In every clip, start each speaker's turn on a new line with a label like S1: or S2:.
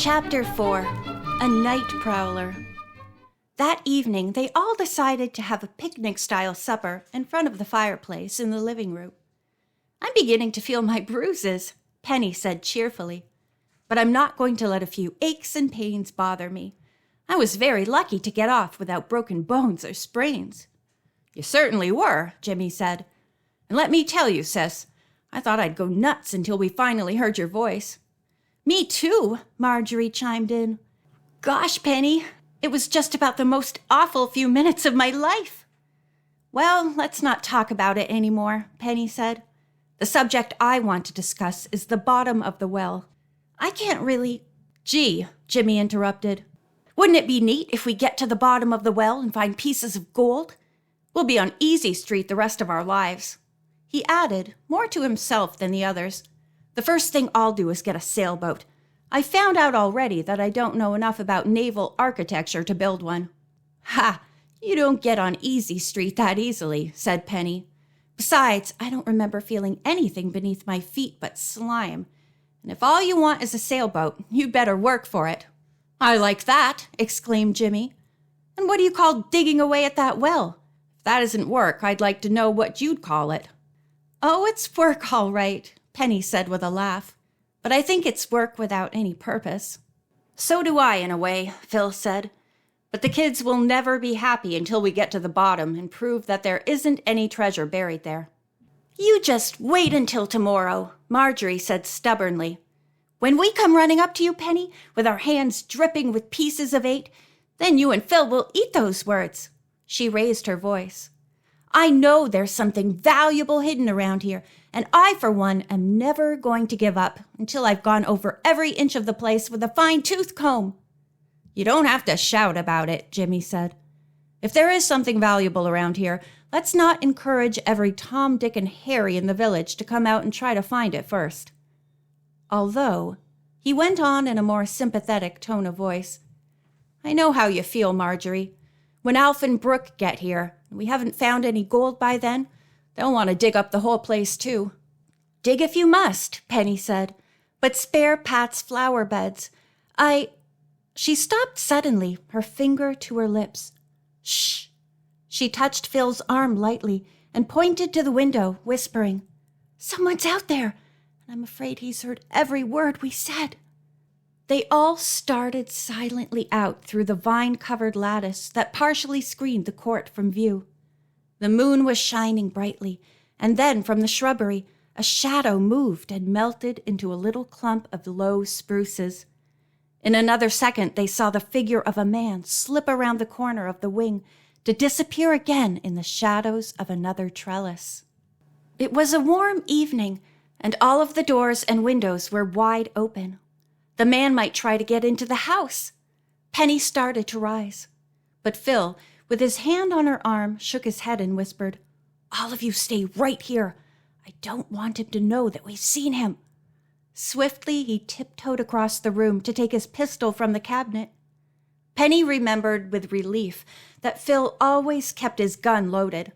S1: Chapter 4 A Night Prowler. That evening, they all decided to have a picnic-style supper in front of the fireplace in the living room. "I'm beginning to feel my bruises," Penny said cheerfully, "but I'm not going to let a few aches and pains bother me. I was very lucky to get off without broken bones or sprains." "You certainly were," Jimmy said. "And let me tell you, sis, I thought I'd go nuts until we finally heard your voice." "Me too," Marjorie chimed in. "Gosh, Penny, it was just about the most awful few minutes of my life." "Well, let's not talk about it anymore," Penny said. "The subject I want to discuss is the bottom of the well. I can't really—" "Gee," Jimmy interrupted. "Wouldn't it be neat if we get to the bottom of the well and find pieces of gold? We'll be on Easy Street the rest of our lives." He added, more to himself than the others, "The first thing I'll do is get a sailboat. I found out already that I don't know enough about naval architecture to build one." "Ha! You don't get on Easy Street that easily," said Penny. "Besides, I don't remember feeling anything beneath my feet but slime. And if all you want is a sailboat, you'd better work for it." "I like that!" exclaimed Jimmy. "And what do you call digging away at that well? If that isn't work, I'd like to know what you'd call it." "Oh, it's work all right," Penny said with a laugh. "But I think it's work without any purpose." "So do I, in a way," Phil said. "But the kids will never be happy until we get to the bottom and prove that there isn't any treasure buried there." "You just wait until tomorrow," Marjorie said stubbornly. "When we come running up to you, Penny, with our hands dripping with pieces of 8, then you and Phil will eat those words." She raised her voice. "I know there's something valuable hidden around here, and I, for one, am never going to give up until I've gone over every inch of the place with a fine-tooth comb." "You don't have to shout about it," Jimmy said. "If there is something valuable around here, let's not encourage every Tom, Dick, and Harry in the village to come out and try to find it first. Although," he went on in a more sympathetic tone of voice, "I know how you feel, Marjorie. When Alf and Brooke get here, and we haven't found any gold by then, they'll want to dig up the whole place too." "Dig if you must," Penny said, "but spare Pat's flower beds. She stopped suddenly, her finger to her lips. "Shh!" She touched Phil's arm lightly and pointed to the window, whispering, "Someone's out there, and I'm afraid he's heard every word we said." They all started silently out through the vine-covered lattice that partially screened the court from view. The moon was shining brightly, and then from the shrubbery, a shadow moved and melted into a little clump of low spruces. In another second, they saw the figure of a man slip around the corner of the wing to disappear again in the shadows of another trellis. It was a warm evening, and all of the doors and windows were wide open. The man might try to get into the house. Penny started to rise, but Phil, with his hand on her arm, shook his head and whispered, "All of you stay right here. I don't want him to know that we've seen him." Swiftly, he tiptoed across the room to take his pistol from the cabinet. Penny remembered with relief that Phil always kept his gun loaded.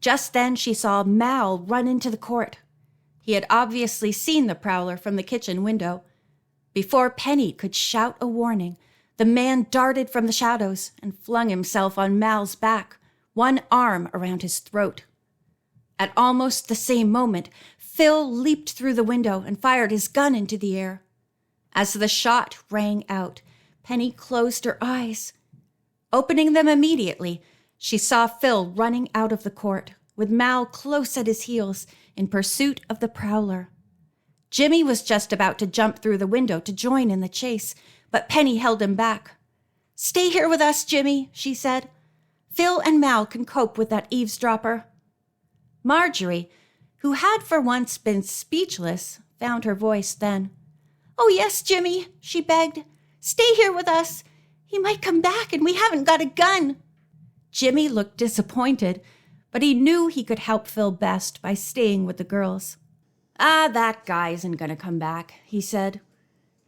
S1: Just then, she saw Mal run into the court. He had obviously seen the prowler from the kitchen window. Before Penny could shout a warning, the man darted from the shadows and flung himself on Mal's back, one arm around his throat. At almost the same moment, Phil leaped through the window and fired his gun into the air. As the shot rang out, Penny closed her eyes. Opening them immediately, she saw Phil running out of the court, with Mal close at his heels in pursuit of the prowler. Jimmy was just about to jump through the window to join in the chase, but Penny held him back. "Stay here with us, Jimmy," she said. "Phil and Mal can cope with that eavesdropper." Marjorie, who had for once been speechless, found her voice then. "Oh, yes, Jimmy," she begged. "Stay here with us. He might come back and we haven't got a gun." Jimmy looked disappointed, but he knew he could help Phil best by staying with the girls. That guy isn't going to come back," he said.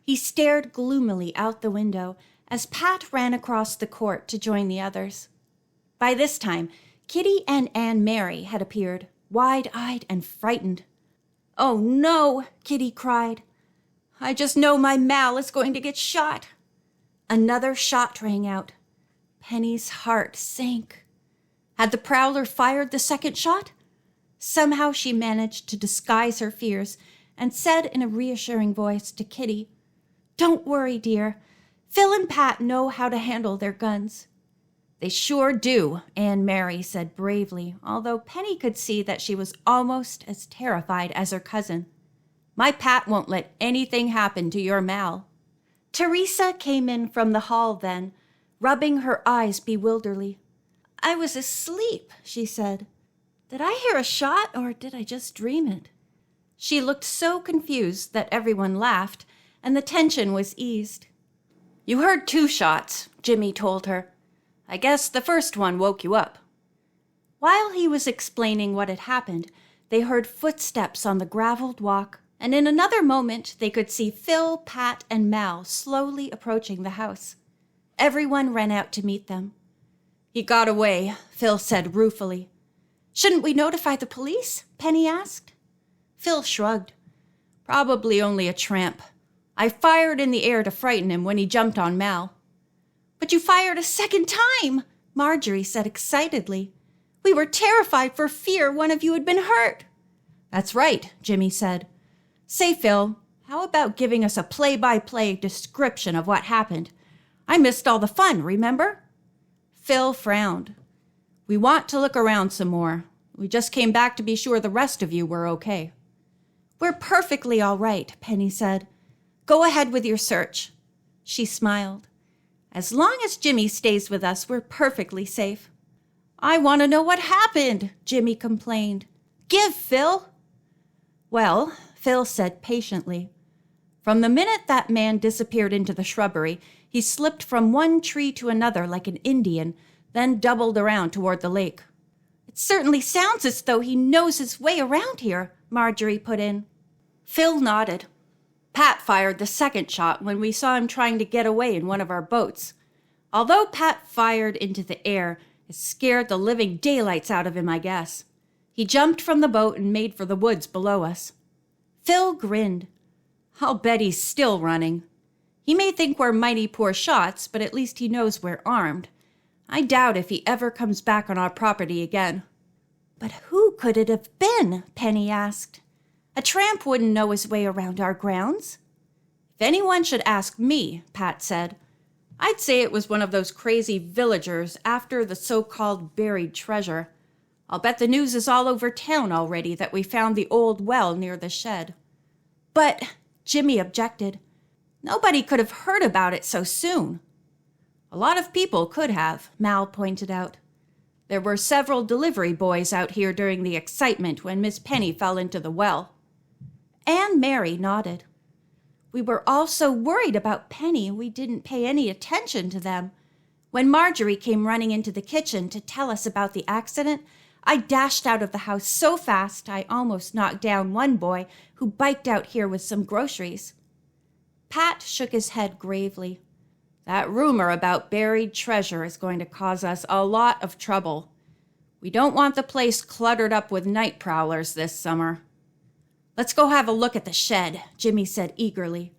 S1: He stared gloomily out the window as Pat ran across the court to join the others. By this time, Kitty and Anne Mary had appeared, wide-eyed and frightened. "Oh, no!" Kitty cried. I just know my Mal is going to get shot." Another shot rang out. Penny's heart sank. Had the Prowler fired the second shot? Somehow she managed to disguise her fears and said in a reassuring voice to Kitty, "Don't worry, dear. Phil and Pat know how to handle their guns." "They sure do," Anne Mary said bravely, although Penny could see that she was almost as terrified as her cousin. "My Pat won't let anything happen to your Mal." Teresa came in from the hall then, rubbing her eyes bewilderedly. "I was asleep," she said. "Did I hear a shot, or did I just dream it?" She looked so confused that everyone laughed, and the tension was eased. "You heard 2 shots," Jimmy told her. "I guess the first one woke you up." While he was explaining what had happened, they heard footsteps on the graveled walk, and in another moment they could see Phil, Pat, and Mal slowly approaching the house. Everyone ran out to meet them. "He got away," Phil said ruefully. "Shouldn't we notify the police?" Penny asked. Phil shrugged. "Probably only a tramp. I fired in the air to frighten him when he jumped on Mal." "But you fired a second time," Marjorie said excitedly. "We were terrified for fear one of you had been hurt." "That's right," Jimmy said. "Say, Phil, how about giving us a play-by-play description of what happened? I missed all the fun, remember?" Phil frowned. "We want to look around some more. We just came back to be sure the rest of you were okay." "We're perfectly all right," Penny said. "Go ahead with your search." She smiled. "As long as Jimmy stays with us, we're perfectly safe." "I want to know what happened," Jimmy complained. "Give, Phil." "Well," Phil said patiently, "from the minute that man disappeared into the shrubbery, he slipped from one tree to another like an Indian, then doubled around toward the lake." "It certainly sounds as though he knows his way around here," Marjorie put in. Phil nodded. "Pat fired the second shot when we saw him trying to get away in one of our boats. Although Pat fired into the air, it scared the living daylights out of him, I guess. He jumped from the boat and made for the woods below us." Phil grinned. "I'll bet he's still running. He may think we're mighty poor shots, but at least he knows we're armed. I doubt if he ever comes back on our property again." "But who could it have been?" Penny asked. "A tramp wouldn't know his way around our grounds." "If anyone should ask me," Pat said, "I'd say it was one of those crazy villagers after the so-called buried treasure. I'll bet the news is all over town already that we found the old well near the shed." "But," Jimmy objected, "nobody could have heard about it so soon." "A lot of people could have," Mal pointed out. "There were several delivery boys out here during the excitement when Miss Penny fell into the well." Anne Mary nodded. "We were all so worried about Penny, we didn't pay any attention to them. When Marjorie came running into the kitchen to tell us about the accident, I dashed out of the house so fast I almost knocked down one boy who biked out here with some groceries." Pat shook his head gravely. "That rumor about buried treasure is going to cause us a lot of trouble. We don't want the place cluttered up with night prowlers this summer." "Let's go have a look at the shed," Jimmy said eagerly.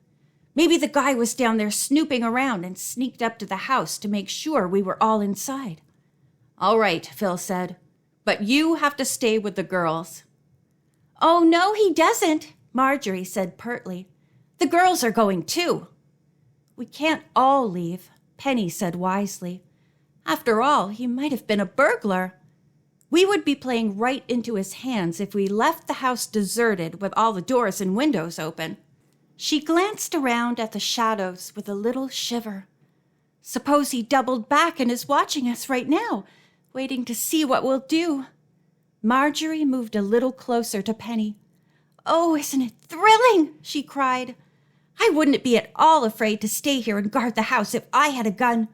S1: "Maybe the guy was down there snooping around and sneaked up to the house to make sure we were all inside." "All right," Phil said. "But you have to stay with the girls." "Oh, no, he doesn't," Marjorie said pertly. "The girls are going too." "We can't all leave," Penny said wisely. "After all, he might have been a burglar. We would be playing right into his hands if we left the house deserted with all the doors and windows open." She glanced around at the shadows with a little shiver. "Suppose he doubled back and is watching us right now, waiting to see what we'll do." Marjorie moved a little closer to Penny. "Oh, isn't it thrilling?" she cried. "I wouldn't be at all afraid to stay here and guard the house if I had a gun."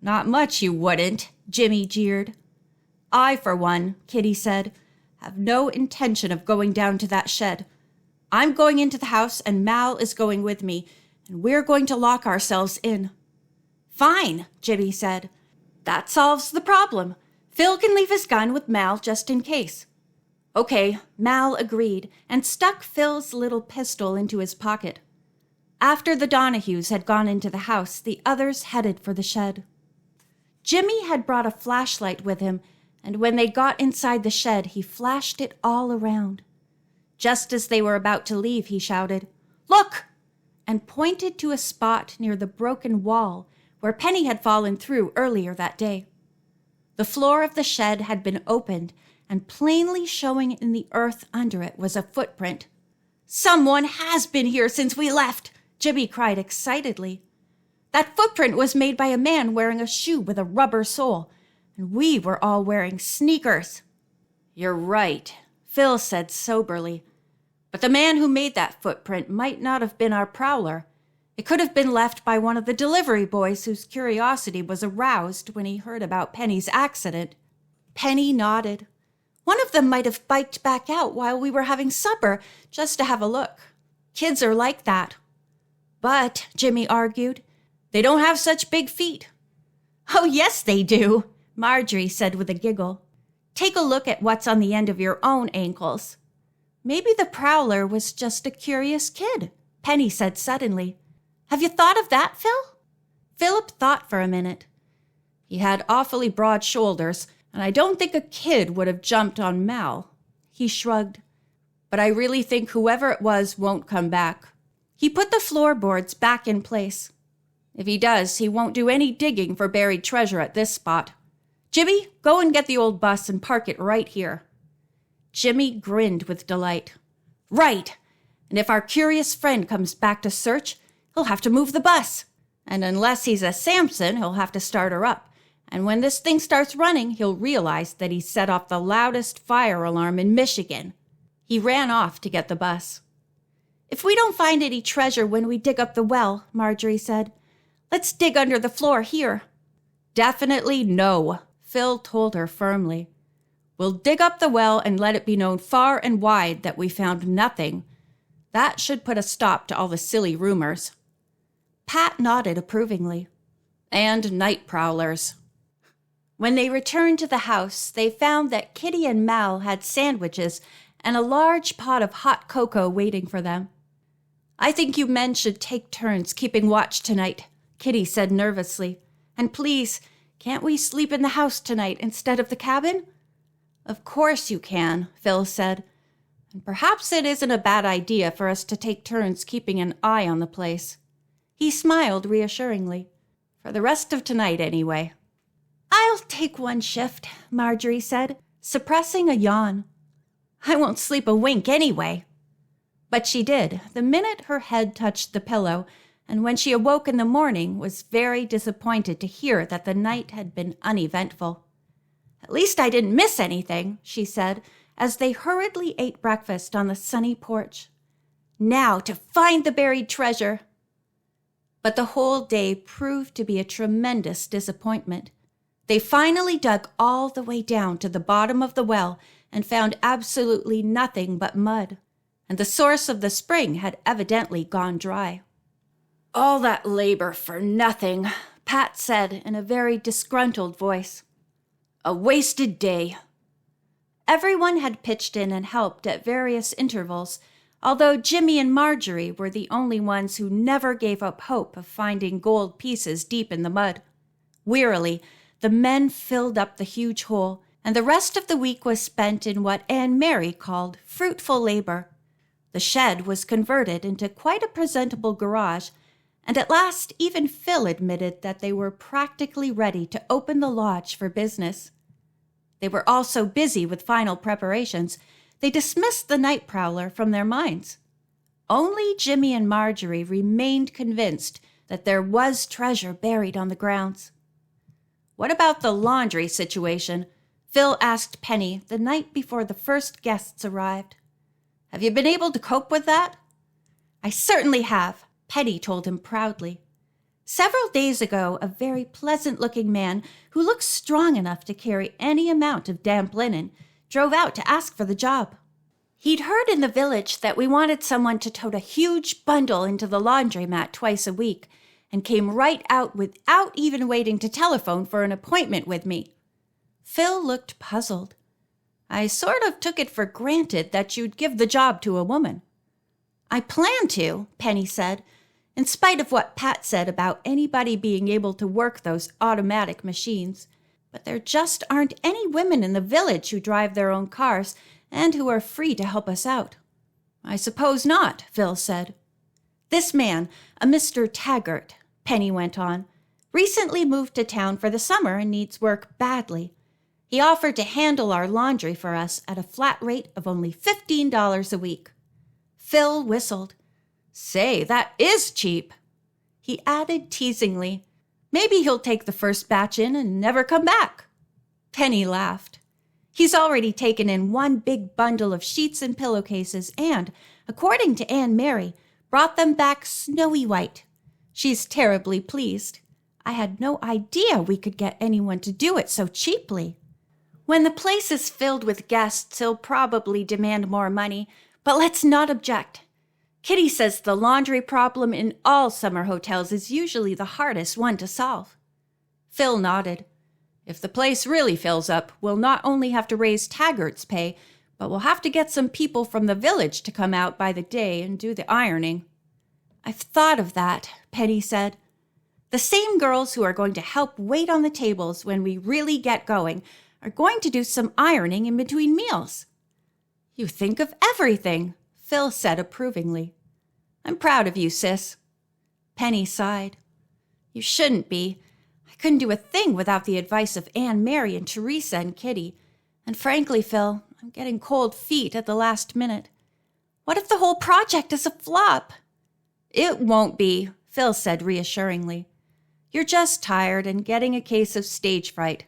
S1: "Not much you wouldn't," Jimmy jeered. "I, for one," Kitty said, "have no intention of going down to that shed. I'm going into the house and Mal is going with me, and we're going to lock ourselves in." "Fine," Jimmy said. "That solves the problem. Phil can leave his gun with Mal just in case." "Okay," Mal agreed and stuck Phil's little pistol into his pocket. After the Donahues had gone into the house, the others headed for the shed. Jimmy had brought a flashlight with him, and when they got inside the shed, he flashed it all around. Just as they were about to leave, he shouted, "Look!" and pointed to a spot near the broken wall where Penny had fallen through earlier that day. The floor of the shed had been opened, and plainly showing in the earth under it was a footprint. "Someone has been here since we left!" Jimmy cried excitedly. "That footprint was made by a man wearing a shoe with a rubber sole, and we were all wearing sneakers." "You're right," Phil said soberly. "But the man who made that footprint might not have been our prowler. It could have been left by one of the delivery boys whose curiosity was aroused when he heard about Penny's accident." Penny nodded. "One of them might have biked back out while we were having supper just to have a look. Kids are like that." "But," Jimmy argued, "they don't have such big feet." "Oh, yes, they do," Marjorie said with a giggle. "Take a look at what's on the end of your own ankles." "Maybe the prowler was just a curious kid," Penny said suddenly. "Have you thought of that, Phil?" Philip thought for a minute. "He had awfully broad shoulders, and I don't think a kid would have jumped on Mal." He shrugged. "But I really think whoever it was won't come back." He put the floorboards back in place. "If he does, he won't do any digging for buried treasure at this spot. Jimmy, go and get the old bus and park it right here." Jimmy grinned with delight. "Right! And if our curious friend comes back to search, he'll have to move the bus. And unless he's a Samson, he'll have to start her up. And when this thing starts running, he'll realize that he set off the loudest fire alarm in Michigan." He ran off to get the bus. "If we don't find any treasure when we dig up the well," Marjorie said, "let's dig under the floor here." "Definitely no," Phil told her firmly. "We'll dig up the well and let it be known far and wide that we found nothing. That should put a stop to all the silly rumors." Pat nodded approvingly. "And night prowlers." When they returned to the house, they found that Kitty and Mal had sandwiches and a large pot of hot cocoa waiting for them. "I think you men should take turns keeping watch tonight," Kitty said nervously. "And please, can't we sleep in the house tonight instead of the cabin?" "Of course you can," Phil said. "And perhaps it isn't a bad idea for us to take turns keeping an eye on the place." He smiled reassuringly. "For the rest of tonight, anyway." "I'll take one shift," Marjorie said, suppressing a yawn. "I won't sleep a wink anyway." But she did, the minute her head touched the pillow, and when she awoke in the morning was very disappointed to hear that the night had been uneventful. "At least I didn't miss anything," she said, as they hurriedly ate breakfast on the sunny porch. "Now to find the buried treasure." But the whole day proved to be a tremendous disappointment. They finally dug all the way down to the bottom of the well and found absolutely nothing but mud, and the source of the spring had evidently gone dry. "All that labor for nothing," Pat said in a very disgruntled voice. "A wasted day." Everyone had pitched in and helped at various intervals, although Jimmy and Marjorie were the only ones who never gave up hope of finding gold pieces deep in the mud. Wearily, the men filled up the huge hole, and the rest of the week was spent in what Aunt Mary called fruitful labor. The shed was converted into quite a presentable garage, and at last even Phil admitted that they were practically ready to open the lodge for business. They were all so busy with final preparations, they dismissed the night prowler from their minds. Only Jimmy and Marjorie remained convinced that there was treasure buried on the grounds. "What about the laundry situation?" Phil asked Penny the night before the first guests arrived. "Have you been able to cope with that?" "I certainly have," Penny told him proudly. "Several days ago, a very pleasant-looking man who looked strong enough to carry any amount of damp linen drove out to ask for the job. He'd heard in the village that we wanted someone to tote a huge bundle into the laundromat twice a week, and came right out without even waiting to telephone for an appointment with me." Phil looked puzzled. "I sort of took it for granted that you'd give the job to a woman." "I plan to," Penny said. in spite of what Pat said about anybody being able to work those automatic machines. But there just aren't any women in the village who drive their own cars and who are free to help us out. I suppose not, Phil said. This man, a Mr. Taggart, Penny went on, recently moved to town for the summer and needs work badly. He offered to handle our laundry for us at a flat rate of only $15 a week. Phil whistled. Say, that is cheap. He added teasingly, maybe he'll take the first batch in and never come back. Penny laughed. He's already taken in one big bundle of sheets and pillowcases and, according to Aunt Mary, brought them back snowy white. She's terribly pleased. I had no idea we could get anyone to do it so cheaply. When the place is filled with guests, he'll probably demand more money, but let's not object. Kitty says the laundry problem in all summer hotels is usually the hardest one to solve. Phil nodded. If the place really fills up, we'll not only have to raise Taggart's pay, but we'll have to get some people from the village to come out by the day and do the ironing. I've thought of that, Penny said. The same girls who are going to help wait on the tables when we really get going are going to do some ironing in between meals. You think of everything, Phil said approvingly. I'm proud of you, sis. Penny sighed. You shouldn't be. I couldn't do a thing without the advice of Aunt Mary and Teresa and Kitty. And frankly, Phil, I'm getting cold feet at the last minute. What if the whole project is a flop? It won't be, Phil said reassuringly. You're just tired and getting a case of stage fright.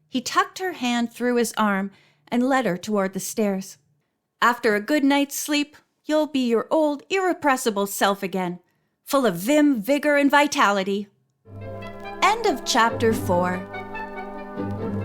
S1: He tucked her hand through his arm and led her toward the stairs. After a good night's sleep, you'll be your old, irrepressible self again, full of vim, vigor, and vitality. End of chapter 4.